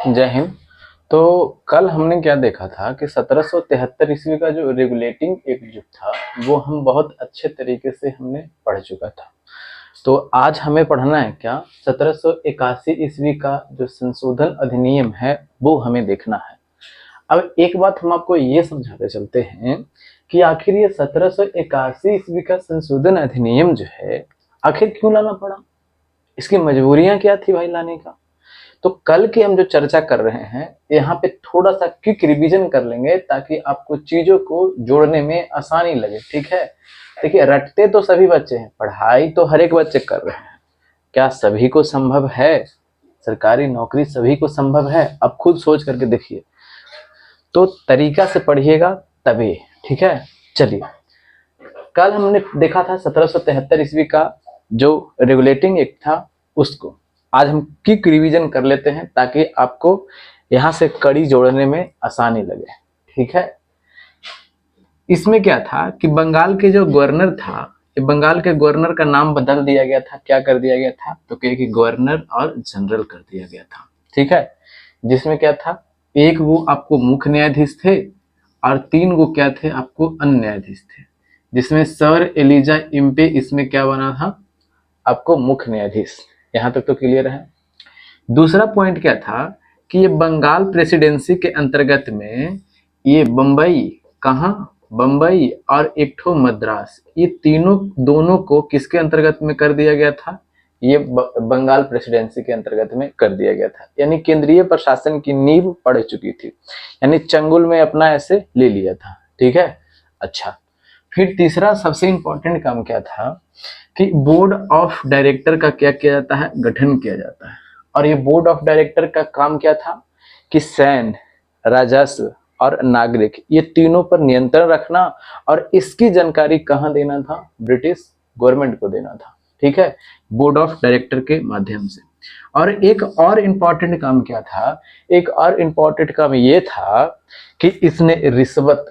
जय हिंद। तो कल हमने क्या देखा था कि 1773 ईस्वी का जो रेगुलेटिंग एक्ट जो था वो हम बहुत अच्छे तरीके से हमने पढ़ चुका था। तो आज हमें पढ़ना है क्या, 1781 ईस्वी का जो संशोधन अधिनियम है वो हमें देखना है। अब एक बात हम आपको ये समझाते चलते हैं कि आखिर ये 1781 ईस्वी का संशोधन अधिनियम जो है आखिर क्यों लाना पड़ा, इसकी मजबूरियां क्या थी भाई लाने का। तो कल की हम जो चर्चा कर रहे हैं यहाँ पे थोड़ा सा क्विक रिवीजन कर लेंगे ताकि आपको चीजों को जोड़ने में आसानी लगे। ठीक है, देखिए रटते तो सभी बच्चे हैं, पढ़ाई तो हर एक बच्चे कर रहे हैं। क्या सभी को संभव है सरकारी नौकरी, सभी को संभव है? अब खुद सोच करके देखिए, तो तरीका से पढ़िएगा तभी। ठीक है, चलिए कल हमने देखा था 1773 ईस्वी का जो रेगुलेटिंग एक्ट था उसको आज हम क्विक रिवीजन कर लेते हैं ताकि आपको यहां से कड़ी जोड़ने में आसानी लगे। ठीक है, इसमें क्या था कि बंगाल के जो गवर्नर था, ये बंगाल के गवर्नर का नाम बदल दिया गया था। क्या कर दिया गया था? तो क्या कि गवर्नर और जनरल कर दिया गया था। ठीक है, जिसमें क्या था, एक वो आपको मुख्य न्यायाधीश थे और तीन गो क्या थे आपको अन्य न्यायाधीश थे, जिसमें सर एलिजा इम्पे इसमें क्या बना था आपको मुख्य न्यायाधीश। यहां तक तो क्लियर है। दूसरा पॉइंट क्या था कि ये बंगाल प्रेसिडेंसी के अंतर्गत में ये बम्बई, कहाँ, बम्बई और एक ठो मद्रास, ये तीनों दोनों को किसके अंतर्गत में कर दिया गया था? ये बंगाल प्रेसिडेंसी के अंतर्गत में कर दिया गया था। यानी केंद्रीय प्रशासन की नींव पड़ चुकी थी, यानी चंगुल में अपना ऐसे ले लिया था। ठीक है, अच्छा फिर तीसरा सबसे इंपॉर्टेंट काम क्या था कि बोर्ड ऑफ डायरेक्टर का क्या किया जाता है? गठन किया जाता है। और ये बोर्ड ऑफ डायरेक्टर का काम क्या था कि सैन्य, राजस्व और नागरिक ये तीनों पर नियंत्रण रखना और इसकी जानकारी कहाँ देना था? ब्रिटिश गवर्नमेंट को देना था। ठीक है, बोर्ड ऑफ डायरेक्टर के माध्यम से। और एक और इम्पॉर्टेंट काम क्या था? एक और इम्पॉर्टेंट काम ये था कि इसने रिश्वत,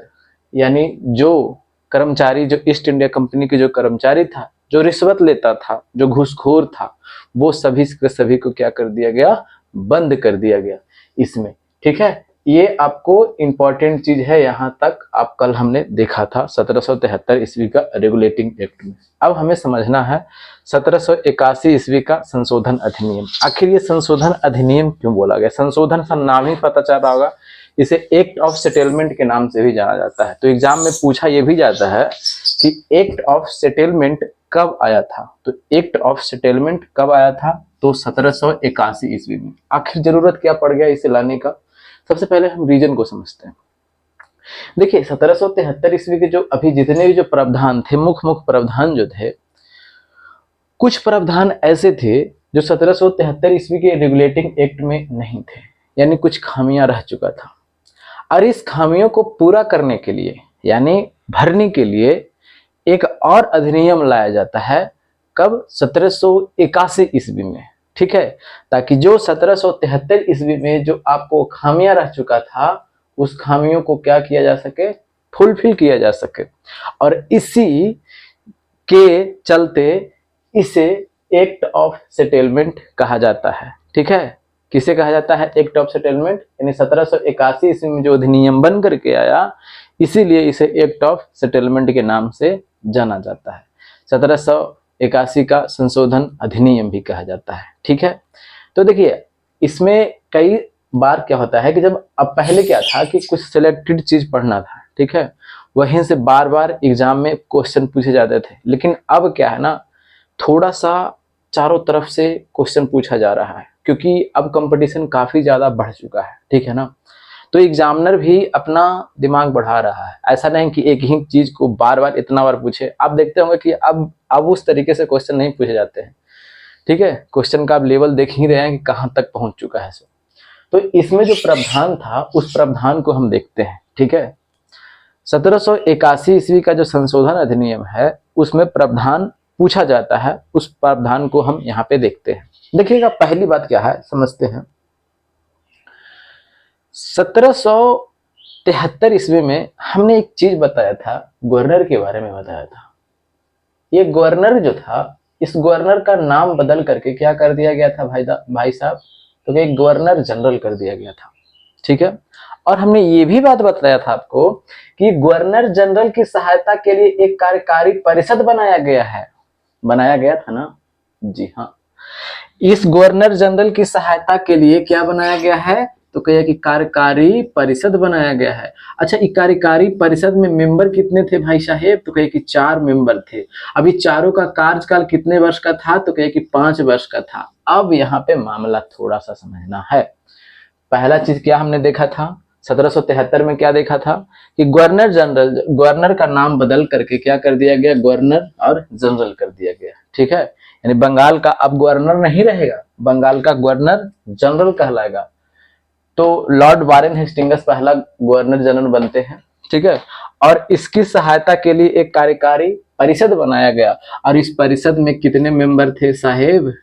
यानी जो कर्मचारी, जो ईस्ट इंडिया कंपनी के जो कर्मचारी था, जो रिश्वत लेता था, जो घूसखोर था, वो सभी के सभी को क्या कर दिया गया? बंद कर दिया गया इसमें। ठीक है, ये आपको इंपॉर्टेंट चीज है। यहां तक आप कल हमने देखा था 1773 ईस्वी का रेगुलेटिंग एक्ट में। अब हमें समझना है 1781 ईस्वी का संशोधन अधिनियम। आखिर ये संशोधन अधिनियम क्यों बोला गया? संशोधन का नाम ही पता चल रहा होगा, इसे एक्ट ऑफ सेटलमेंट के नाम से भी जाना जाता है। तो एग्जाम में पूछा यह भी जाता है कि एक्ट ऑफ सेटलमेंट कब आया था? तो एक्ट ऑफ सेटलमेंट कब आया था? तो 1781 ईस्वी में। आखिर जरूरत क्या पड़ गया इसे लाने का? सबसे पहले हम रीजन को समझते हैं। देखिए 1773 ईस्वी के जो अभी जितने भी जो प्रावधान थे, मुख्य प्रावधान जो थे, कुछ प्रावधान ऐसे थे जो 1773 ईस्वी के रेगुलेटिंग एक्ट में नहीं थे, यानी कुछ खामियां रह चुका था। और इस खामियों को पूरा करने के लिए, यानी भरने के लिए एक और अधिनियम लाया जाता है। कब? 1781 ईस्वी में। ठीक है, ताकि जो 1773 ईस्वी में जो आपको खामियां रह चुका था उस खामियों को क्या किया जा सके? फुलफिल किया जा सके। और इसी के चलते इसे एक्ट ऑफ सेटलमेंट कहा जाता है। ठीक है, किसे कहा जाता है? Act of settlement. यानी 1781 ईस्वी में जो अधिनियम बन करके आया, इसीलिए इसे एक्ट ऑफ सेटलमेंट के नाम से जाना जाता है। 1781 का संशोधन अधिनियम भी कहा जाता है। ठीक है, तो देखिए इसमें कई बार क्या होता है कि जब, अब पहले क्या था कि कुछ सिलेक्टेड चीज पढ़ना था, ठीक है, वहीं से बार बार एग्जाम में क्वेश्चन पूछे जाते थे। लेकिन अब क्या है ना, थोड़ा सा चारों तरफ से क्वेश्चन पूछा जा रहा है क्योंकि अब कंपटीशन काफी ज्यादा बढ़ चुका है। ठीक है ना, तो एग्जामिनर भी अपना दिमाग बढ़ा रहा है। ऐसा नहीं कि एक ही चीज को बार बार इतना बार पूछे। आप देखते होंगे कि अब उस तरीके से क्वेश्चन नहीं पूछे जाते हैं। ठीक है, क्वेश्चन का आप लेवल देख ही रहे हैं कि कहां तक पहुंच चुका है। तो इसमें जो प्रावधान था उस प्रावधान को हम देखते हैं। ठीक है, 1781 ईस्वी का जो संशोधन अधिनियम है उसमें प्रावधान पूछा जाता है, उस प्रावधान को हम यहाँ पे देखते हैं। देखिएगा पहली बात क्या है समझते हैं। 1773 ईस्वी में हमने एक चीज बताया था, गवर्नर के बारे में बताया था। ये गवर्नर जो था, इस गवर्नर का नाम बदल करके क्या कर दिया गया था भाई साहब? तो एक गवर्नर जनरल कर दिया गया था। ठीक है, और हमने ये भी बात बताया था आपको कि गवर्नर जनरल की सहायता के लिए एक कार्यकारी परिषद बनाया गया है, बनाया गया था ना। जी हाँ, इस गवर्नर जनरल की सहायता के लिए क्या बनाया गया है, तो कहिए कि कार्यकारी परिषद बनाया गया है। अच्छा, ये कार्यकारी परिषद में मेंबर कितने थे भाई साहेब, तो कहिए कि 4 मेंबर थे। अभी चारों का कार्यकाल कितने वर्ष का था, तो कहिए कि 5 वर्ष का था। अब यहाँ पे मामला थोड़ा सा समझना है। पहला चीज क्या हमने देखा था, 1773 में क्या देखा था कि गवर्नर जनरल, गवर्नर का नाम बदल करके क्या कर दिया गया, गवर्नर और जनरल कर दिया गया। ठीक है, यानी बंगाल का अब गवर्नर नहीं रहेगा, बंगाल का गवर्नर जनरल कहलाएगा। तो लॉर्ड वारेन हेस्टिंग्स पहला गवर्नर जनरल बनते हैं। ठीक है, और इसकी सहायता के लिए एक कार्यकारी परिषद बनाया गया, और इस परिषद में कितने मेंबर थे साहेब,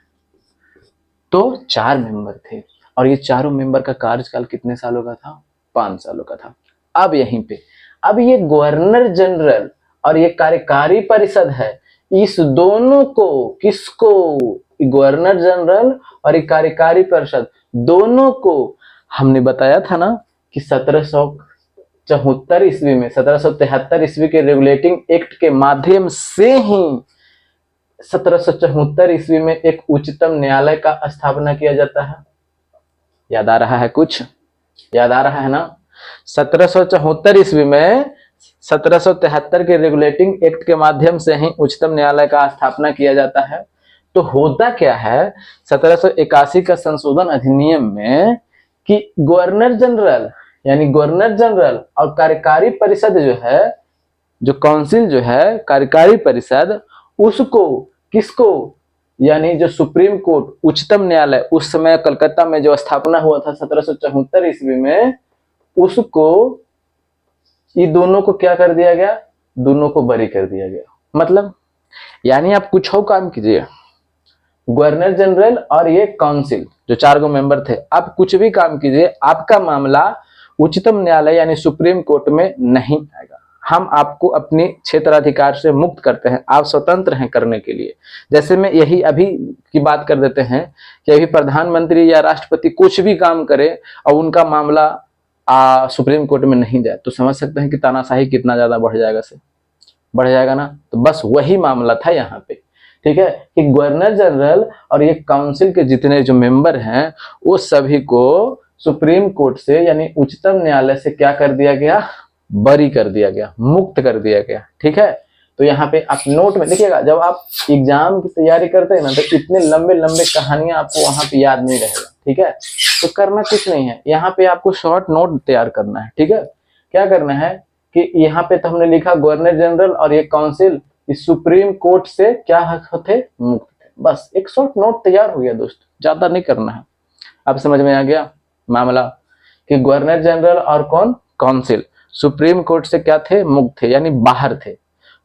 तो 4 मेंबर थे, और ये चारों मेंबर का कार्यकाल कितने सालों का था, 5 सालों का था। अब यहीं पे, अब ये गवर्नर जनरल और ये कार्यकारी परिषद है, इस दोनों को, किसको, गवर्नर जनरल और ये कार्यकारी परिषद, दोनों को हमने बताया था ना कि 1774 ईस्वी में, 1773 ईस्वी के रेगुलेटिंग एक्ट के माध्यम से ही 1774 ईस्वी में एक उच्चतम न्यायालय का स्थापना किया जाता है। याद आ रहा है, कुछ याद आ रहा है ना। 1774 ईस्वी में 1773 के रेगुलेटिंग एक्ट के माध्यम से ही उच्चतम न्यायालय का स्थापना किया जाता है। तो होता क्या है, 1781 का संशोधन अधिनियम में कि गवर्नर जनरल, यानी गवर्नर जनरल और कार्यकारी परिषद जो है, जो काउंसिल जो है, कार्यकारी परिषद, उसको, किसको, यानी जो सुप्रीम कोर्ट, उच्चतम न्यायालय, उस समय कलकत्ता में जो स्थापना हुआ था 1774 ईस्वी में, उसको, ये दोनों को क्या कर दिया गया, दोनों को बरी कर दिया गया। मतलब यानी आप कुछ हो काम कीजिए, गवर्नर जनरल और ये काउंसिल जो 4 मेंबर थे, आप कुछ भी काम कीजिए, आपका मामला उच्चतम न्यायालय यानी सुप्रीम कोर्ट में नहीं आएगा। हम आपको अपने क्षेत्राधिकार से मुक्त करते हैं, आप स्वतंत्र हैं करने के लिए। जैसे में यही अभी की बात कर देते हैं कि अभी प्रधानमंत्री या राष्ट्रपति कुछ भी काम करे और उनका मामला सुप्रीम कोर्ट में नहीं जाए, तो समझ सकते हैं कि तानाशाही कितना ज्यादा बढ़ जाएगा, से बढ़ जाएगा ना। तो बस वही मामला था यहाँ पे। ठीक है, कि गवर्नर जनरल और ये काउंसिल के जितने जो मेंबर हैं, वो सभी को सुप्रीम कोर्ट से यानी उच्चतम न्यायालय से क्या कर दिया गया, बरी कर दिया गया, मुक्त कर दिया गया। ठीक है, तो यहाँ पे आप नोट में देखिएगा, जब आप एग्जाम की तैयारी करते हैं ना, तो इतने लंबे लंबे कहानियां आपको वहां पे याद नहीं रहेगा। ठीक है, तो करना कुछ नहीं है, यहाँ पे आपको शॉर्ट नोट तैयार करना है। ठीक है, क्या करना है कि यहाँ पे तो हमने लिखा गवर्नर जनरल और ये काउंसिल इस सुप्रीम कोर्ट से क्या थे, मुक्त थे। बस एक शॉर्ट नोट तैयार हो गया दोस्त, ज्यादा नहीं करना है। अब समझ में आ गया मामला कि गवर्नर जनरल और कौन, काउंसिल, सुप्रीम कोर्ट से क्या थे, मुक्त थे, यानी बाहर थे।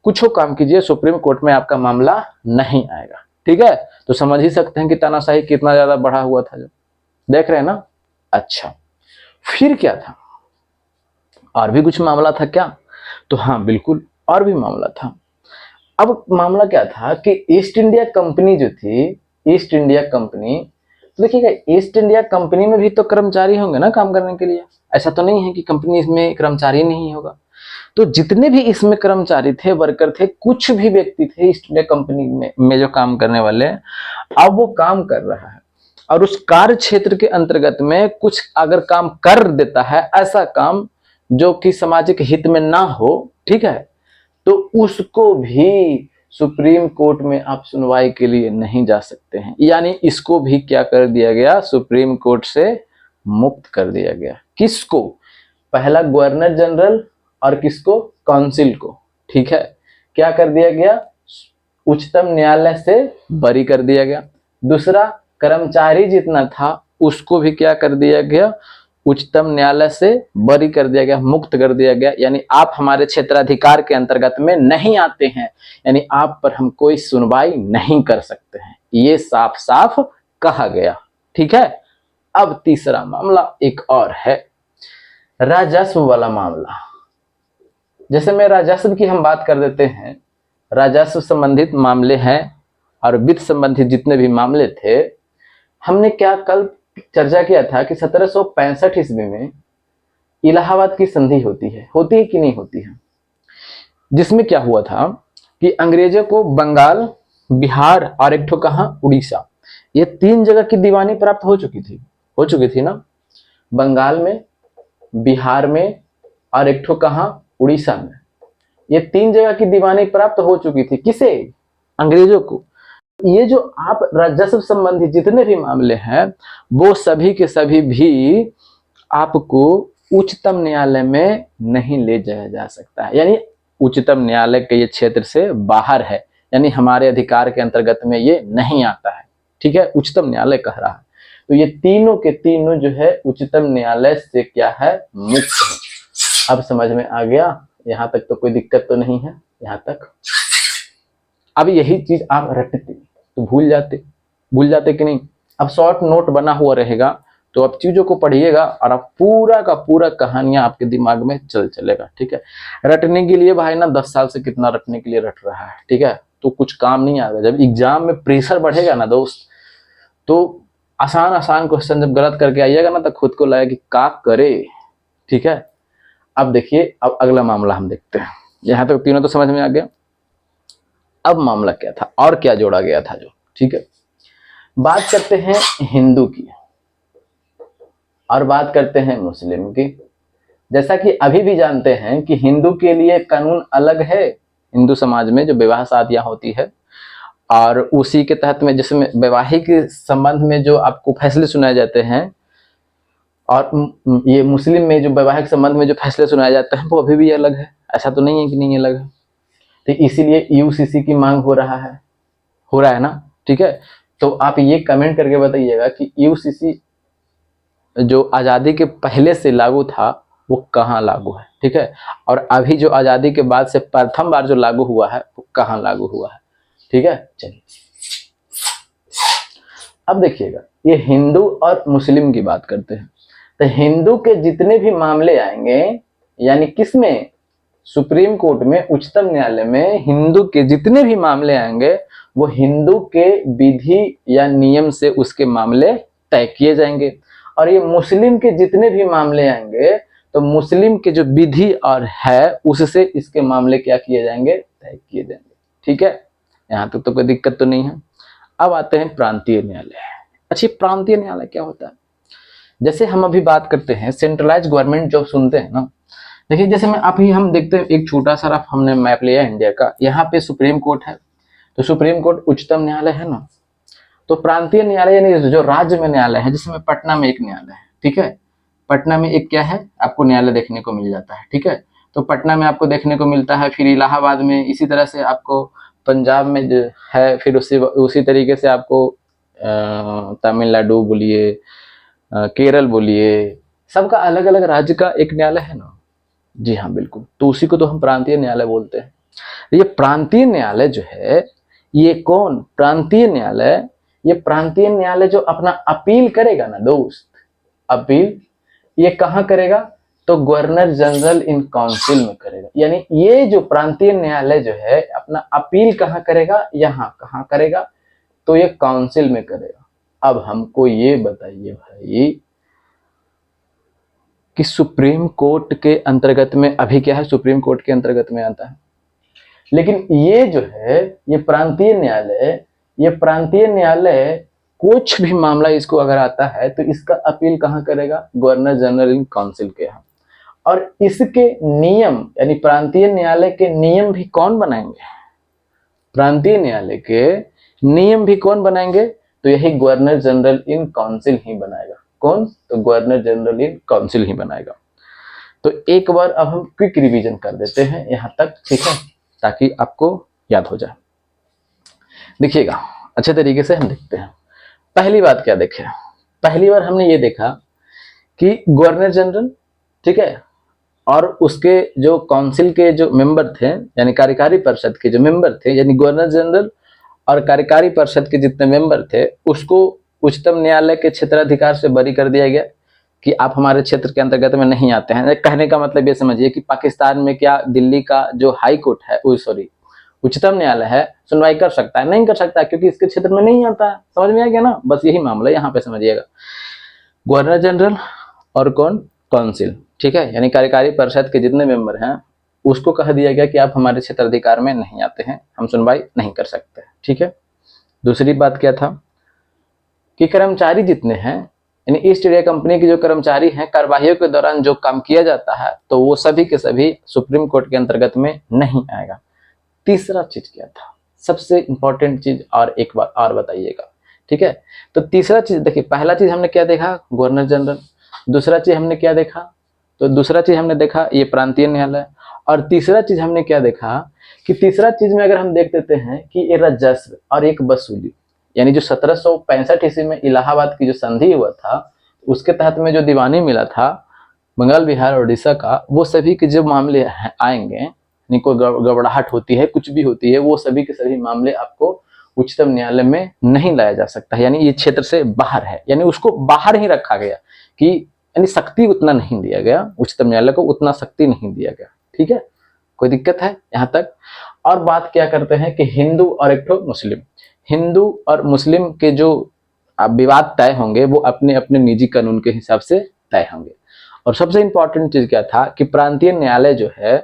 कुछ काम कीजिए, सुप्रीम कोर्ट में आपका मामला नहीं आएगा। ठीक है, तो समझ ही सकते हैं कि तानाशाही कितना ज्यादा बढ़ा हुआ था, जो देख रहे हैं ना। अच्छा, फिर क्या था, और भी कुछ मामला था क्या, तो हाँ बिल्कुल, और भी मामला था। अब मामला क्या था कि ईस्ट इंडिया कंपनी जो थी, ईस्ट इंडिया कंपनी, तो देखिएगा ईस्ट इंडिया कंपनी में भी तो कर्मचारी होंगे ना काम करने के लिए, ऐसा तो नहीं है कि कंपनी में कर्मचारी नहीं होगा। तो जितने भी इसमें कर्मचारी थे, वर्कर थे, कुछ भी व्यक्ति थे ईस्ट इंडिया कंपनी में जो काम करने वाले, अब वो काम कर रहा है और उस कार्य क्षेत्र के अंतर्गत में कुछ अगर काम कर देता है, ऐसा काम जो कि सामाजिक हित में ना हो, ठीक है, तो उसको भी सुप्रीम कोर्ट में आप सुनवाई के लिए नहीं जा सकते हैं। यानी इसको भी क्या कर दिया गया, सुप्रीम कोर्ट से मुक्त कर दिया गया। किसको, पहला गवर्नर जनरल और किसको, काउंसिल को। ठीक है, क्या कर दिया गया, उच्चतम न्यायालय से बरी कर दिया गया। दूसरा, कर्मचारी जितना था उसको भी क्या कर दिया गया, उच्चतम न्यायालय से बरी कर दिया गया, मुक्त कर दिया गया। यानी आप हमारे क्षेत्राधिकार के अंतर्गत में नहीं आते हैं, यानी आप पर हम कोई सुनवाई नहीं कर सकते हैं, ये साफ साफ कहा गया। ठीक है, अब तीसरा मामला एक और है, राजस्व वाला मामला। जैसे में राजस्व की हम बात कर देते हैं, राजस्व संबंधित मामले हैं और वित्त संबंधित जितने भी मामले थे, हमने क्या कल चर्चा किया था कि 1765 ईस्वी में इलाहाबाद की संधि होती है कि नहीं होती है, जिसमें क्या हुआ था कि अंग्रेजों को बंगाल, बिहार और एक ठो कहा उड़ीसा, ये 3 जगह की दीवानी प्राप्त हो चुकी थी ना, बंगाल में, बिहार में और एक ठो कहा उड़ीसा में। ये 3 जगह की दीवानी प्राप्त हो चुकी थी, किसे? अंग्रेजों को। ये जो आप राजस्व संबंधी जितने भी मामले हैं वो सभी के सभी भी आपको उच्चतम न्यायालय में नहीं ले जाया जा सकता है, यानी उच्चतम न्यायालय के ये क्षेत्र से बाहर है, यानी हमारे अधिकार के अंतर्गत में ये नहीं आता है। ठीक है, उच्चतम न्यायालय कह रहा है। तो ये तीनों के तीनों जो है उच्चतम न्यायालय से क्या है, मुक्त है। अब समझ में आ गया? यहां तक तो कोई दिक्कत तो नहीं है यहां तक। अब यही चीज आप रटते तो भूल जाते कि नहीं। अब शॉर्ट नोट बना हुआ रहेगा तो अब चीजों को पढ़िएगा और आप पूरा का पूरा कहानियां आपके दिमाग में चलेगा। ठीक है, रटने के लिए भाई ना 10 साल से कितना रटने के लिए रट रहा है। ठीक है, तो कुछ काम नहीं आएगा। जब एग्जाम में प्रेशर बढ़ेगा ना दोस्त, तो आसान क्वेश्चन जब गलत करके आइएगा ना तो खुद को लगेगा कि का करे। ठीक है, अब देखिए, अब अगला मामला हम देखते हैं। यहां तक तीनों तो समझ में आ गया। अब मामला क्या था और क्या जोड़ा गया था जो, ठीक है, बात करते हैं हिंदू की और बात करते हैं मुस्लिम की। जैसा कि अभी भी जानते हैं कि हिंदू के लिए कानून अलग है, हिंदू समाज में जो विवाह शादियां होती है और उसी के तहत में जिसमें वैवाहिक संबंध में जो आपको फैसले सुनाए जाते हैं, और ये मुस्लिम में जो वैवाहिक संबंध में जो फैसले सुनाए जाते हैं वो अभी भी अलग है। ऐसा तो नहीं है कि नहीं अलग है। तो इसीलिए यूसीसी की मांग हो रहा है ना। ठीक है, तो आप ये कमेंट करके बताइएगा कि यूसीसी जो आज़ादी के पहले से लागू था वो कहाँ लागू है। ठीक है, और अभी जो आज़ादी के बाद से प्रथम बार जो लागू हुआ है वो कहाँ लागू हुआ है। ठीक है, चलिए अब देखिएगा, ये हिंदू और मुस्लिम की बात करते हैं। तो हिंदू के जितने भी मामले आएंगे, यानी किसमें, सुप्रीम कोर्ट में, उच्चतम न्यायालय में हिंदू के जितने भी मामले आएंगे वो हिंदू के विधि या नियम से उसके मामले तय किए जाएंगे। और ये मुस्लिम के जितने भी मामले आएंगे तो मुस्लिम के जो विधि और है उससे इसके मामले क्या किए जाएंगे, तय किए जाएंगे। ठीक है, यहाँ तक तो कोई दिक्कत तो नहीं है। अब आते हैं प्रांतीय न्यायालय। अच्छा, प्रांतीय न्यायालय क्या होता है? जैसे हम अभी बात करते हैं सेंट्रलाइज गवर्नमेंट जब सुनते हैं ना, देखिए जैसे मैं अभी हम देखते हैं एक छोटा सा हमने मैप लिया इंडिया का, यहाँ पे सुप्रीम कोर्ट है, तो सुप्रीम कोर्ट उच्चतम न्यायालय है ना। तो प्रांतीय न्यायालय यानी जो राज्य में न्यायालय है, जिसमें पटना में एक न्यायालय है। ठीक है, पटना में एक क्या है, आपको न्यायालय देखने को मिल जाता है। ठीक है, तो पटना में आपको देखने को मिलता है, फिर इलाहाबाद में, इसी तरह से आपको पंजाब में जो है, फिर उसी तरीके से आपको तमिलनाडु बोलिए, केरल बोलिए, सबका अलग अलग राज्य का एक न्यायालय है ना। जी हाँ बिल्कुल, तो उसी को तो हम प्रांतीय न्यायालय बोलते हैं। ये प्रांतीय न्यायालय जो है, ये कौन प्रांतीय न्यायालय, ये प्रांतीय न्यायालय जो अपना अपील करेगा ना दोस्त, अपील ये कहाँ करेगा, तो गवर्नर जनरल इन काउंसिल में करेगा। यानी ये जो प्रांतीय न्यायालय जो है अपना अपील कहाँ करेगा, यहाँ कहाँ करेगा, तो ये काउंसिल में करेगा। अब हमको ये बताइए भाई कि सुप्रीम कोर्ट के अंतर्गत में अभी क्या है, सुप्रीम कोर्ट के अंतर्गत में आता है, लेकिन ये जो है ये प्रांतीय न्यायालय कुछ भी मामला इसको अगर आता है तो इसका अपील कहाँ करेगा, गवर्नर जनरल इन काउंसिल के यहाँ। और इसके नियम यानी प्रांतीय न्यायालय के नियम भी कौन बनाएंगे, प्रांतीय न्यायालय के नियम भी कौन बनाएंगे, तो यही गवर्नर जनरल इन काउंसिल ही बनाएगा। कौन, तो गवर्नर जनरल इन काउंसिल ही बनाएगा। तो एक बार अब हम क्विक रिवीजन कर देते हैं यहां तक, ठीक है, ताकि आपको याद हो जाए। देखिएगा अच्छे तरीके से हम देखते हैं। पहली बात क्या देखे, पहली बार हमने ये देखा कि गवर्नर जनरल, ठीक है, और उसके जो काउंसिल के जो मेंबर थे यानी कार्यकारी परिषद के जो मेंबर थे, यानी गवर्नर जनरल और कार्यकारी परिषद के जितने मेंबर थे उसको उच्चतम न्यायालय के क्षेत्राधिकार से बरी कर दिया गया कि आप हमारे क्षेत्र के अंतर्गत में नहीं आते हैं। कहने का मतलब ये समझिए कि पाकिस्तान में क्या दिल्ली का जो हाई कोर्ट है, उच्चतम न्यायालय है, सुनवाई कर सकता है, नहीं कर सकता क्योंकि इसके क्षेत्र में नहीं आता है। समझ में आ गया ना, बस यही मामला यहाँ पे समझिएगा। गवर्नर जनरल और कौन, काउंसिल, ठीक है, यानी कार्यकारी परिषद के जितने मेंबर हैं उसको कह दिया गया कि आप हमारे क्षेत्राधिकार में नहीं आते हैं, हम सुनवाई नहीं कर सकते, ठीक है। दूसरी बात क्या था कि कर्मचारी जितने हैं, यानी ईस्ट इंडिया कंपनी के जो कर्मचारी हैं, कार्यवाहियों के दौरान जो काम किया जाता है तो वो सभी के सभी सुप्रीम कोर्ट के अंतर्गत में नहीं आएगा। तीसरा चीज क्या था, सबसे इंपॉर्टेंट चीज, और एक बार और बताइएगा, ठीक है। तो तीसरा चीज देखिए, पहला चीज हमने क्या देखा, गवर्नर जनरल। दूसरा चीज हमने क्या देखा, तो दूसरा चीज हमने देखा ये प्रांतीय न्यायालय। और तीसरा चीज हमने क्या देखा कि तीसरा चीज में अगर हम देख देते हैं कि ये राजस्व और एक वसूली, यानी जो 1765 ईस्वी में इलाहाबाद की जो संधि हुआ था उसके तहत में जो दीवानी मिला था बंगाल बिहार और उड़ीसा का, वो सभी के जो मामले आएंगे, कोई गड़बड़ाहट होती है, कुछ भी होती है, वो सभी के सभी मामले आपको उच्चतम न्यायालय में नहीं लाया जा सकता है, यानी ये क्षेत्र से बाहर है, यानी उसको बाहर ही रखा गया कि यानी शक्ति उतना नहीं दिया गया, उच्चतम न्यायालय को उतना शक्ति नहीं दिया गया, ठीक है। कोई दिक्कत है यहाँ तक? और बात क्या करते हैं कि हिंदू और एक ठो मुस्लिम, हिंदू और मुस्लिम के जो विवाद तय होंगे वो अपने अपने निजी कानून के हिसाब से तय होंगे। और सबसे इंपॉर्टेंट चीज क्या था कि प्रांतीय न्यायालय जो है,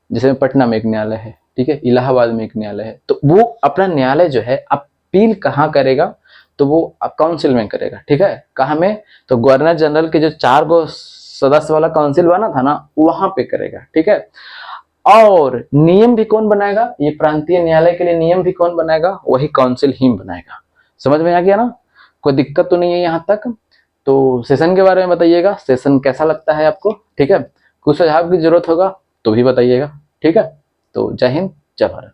जैसे पटना में एक न्यायालय है, ठीक है, इलाहाबाद में एक न्यायालय है, तो वो अपना न्यायालय जो है अपील कहाँ करेगा, तो वो काउंसिल में करेगा, ठीक है। कहाँ में, तो गवर्नर जनरल के जो 4 गो सदस्य वाला काउंसिल बना था ना, वहां पे करेगा, ठीक है। और नियम भी कौन बनाएगा, ये प्रांतीय न्यायालय के लिए नियम भी कौन बनाएगा, वही काउंसिल ही बनाएगा। समझ में आ गया ना, कोई दिक्कत तो नहीं है यहाँ तक? तो सेशन के बारे में बताइएगा, सेशन कैसा लगता है आपको, ठीक है। कुछ सुझाव की जरूरत होगा तो भी बताइएगा, ठीक है। तो जय हिंद, जय भारत।